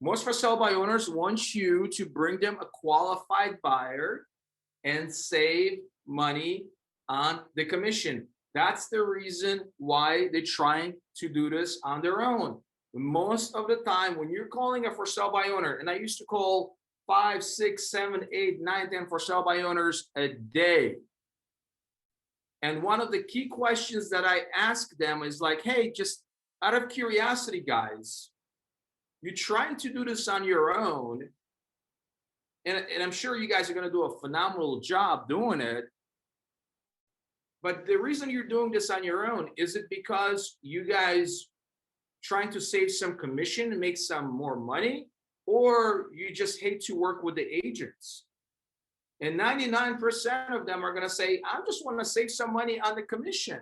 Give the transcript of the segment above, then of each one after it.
Most for sale by owners want you to bring them a qualified buyer and save money on the commission. That's the reason why they're trying to do this on their own. Most of the time, when you're calling a for sale by owner, and I used to call 5, 6, 7, 8, 9, 10 for sale by owners a day. And one of the key questions that I ask them is like, hey, just out of curiosity, guys, you're trying to do this on your own. And I'm sure you guys are going to do a phenomenal job doing it. But the reason you're doing this on your own, is it because you guys trying to save some commission and make some more money? Or you just hate to work with the agents? And 99% of them are going to say, I just want to save some money on the commission.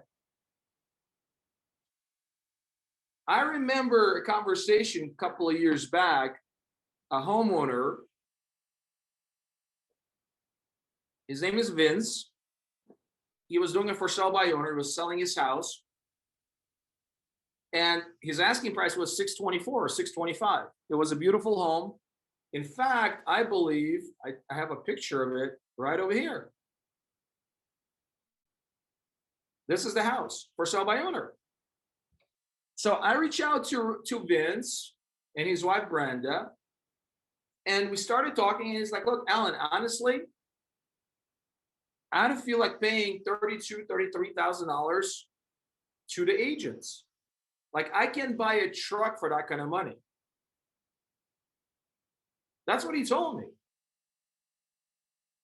I remember a conversation a couple of years back, a homeowner, his name is Vince. He was doing it for sale by owner. He was selling his house. And his asking price was $624 or $625. It was a beautiful home. In fact, I believe I have a picture of it right over here. This is the house for sale by owner. So I reached out to Vince and his wife, Brenda, and we started talking. And he's like, look, Alan, honestly, I don't feel like paying $32,000, $33,000 to the agents. Like, I can buy a truck for that kind of money. That's what he told me.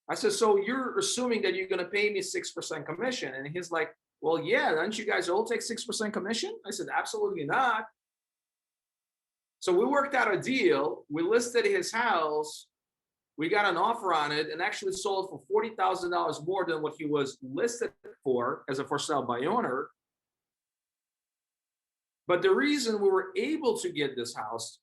I said, so you're assuming that you're going to pay me 6% commission? And he's like, well, yeah, don't you guys all take 6% commission? I said, absolutely not. So we worked out a deal. We listed his house. We got an offer on it and actually sold for $40,000 more than what he was listed for as a for sale by owner. But the reason we were able to get this house,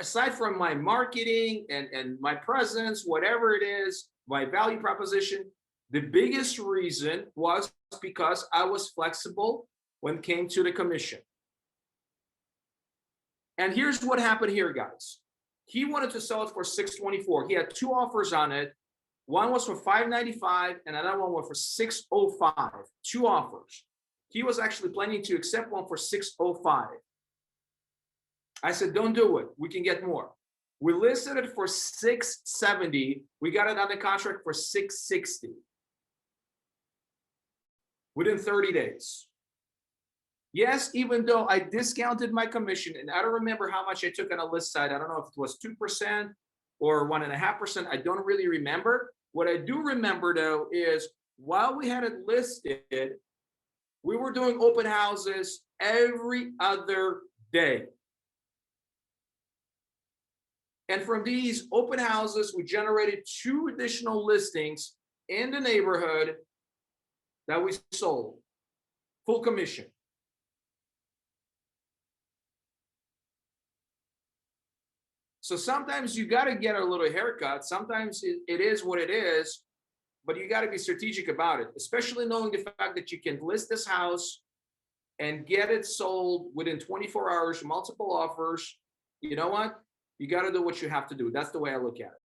aside from my marketing and my presence, whatever it is, my value proposition, the biggest reason was because I was flexible when it came to the commission. And here's what happened here, guys. He wanted to sell it for $624. He had two offers on it. One was for $595 and another one was for $605. Two offers. He was actually planning to accept one for $605. I said, don't do it. We can get more. We listed it for $670. We got it under contract for $660 within 30 days. Yes, even though I discounted my commission, and I don't remember how much I took on a list side. I don't know if it was 2% or 1.5%. I don't really remember. What I do remember, though, is while we had it listed, we were doing open houses every other day. And from these open houses, we generated 2 additional listings in the neighborhood that we sold, full commission. So sometimes you got to get a little haircut. Sometimes it is what it is, but you got to be strategic about it, especially knowing the fact that you can list this house and get it sold within 24 hours, multiple offers. You know what? You got to do what you have to do. That's the way I look at it.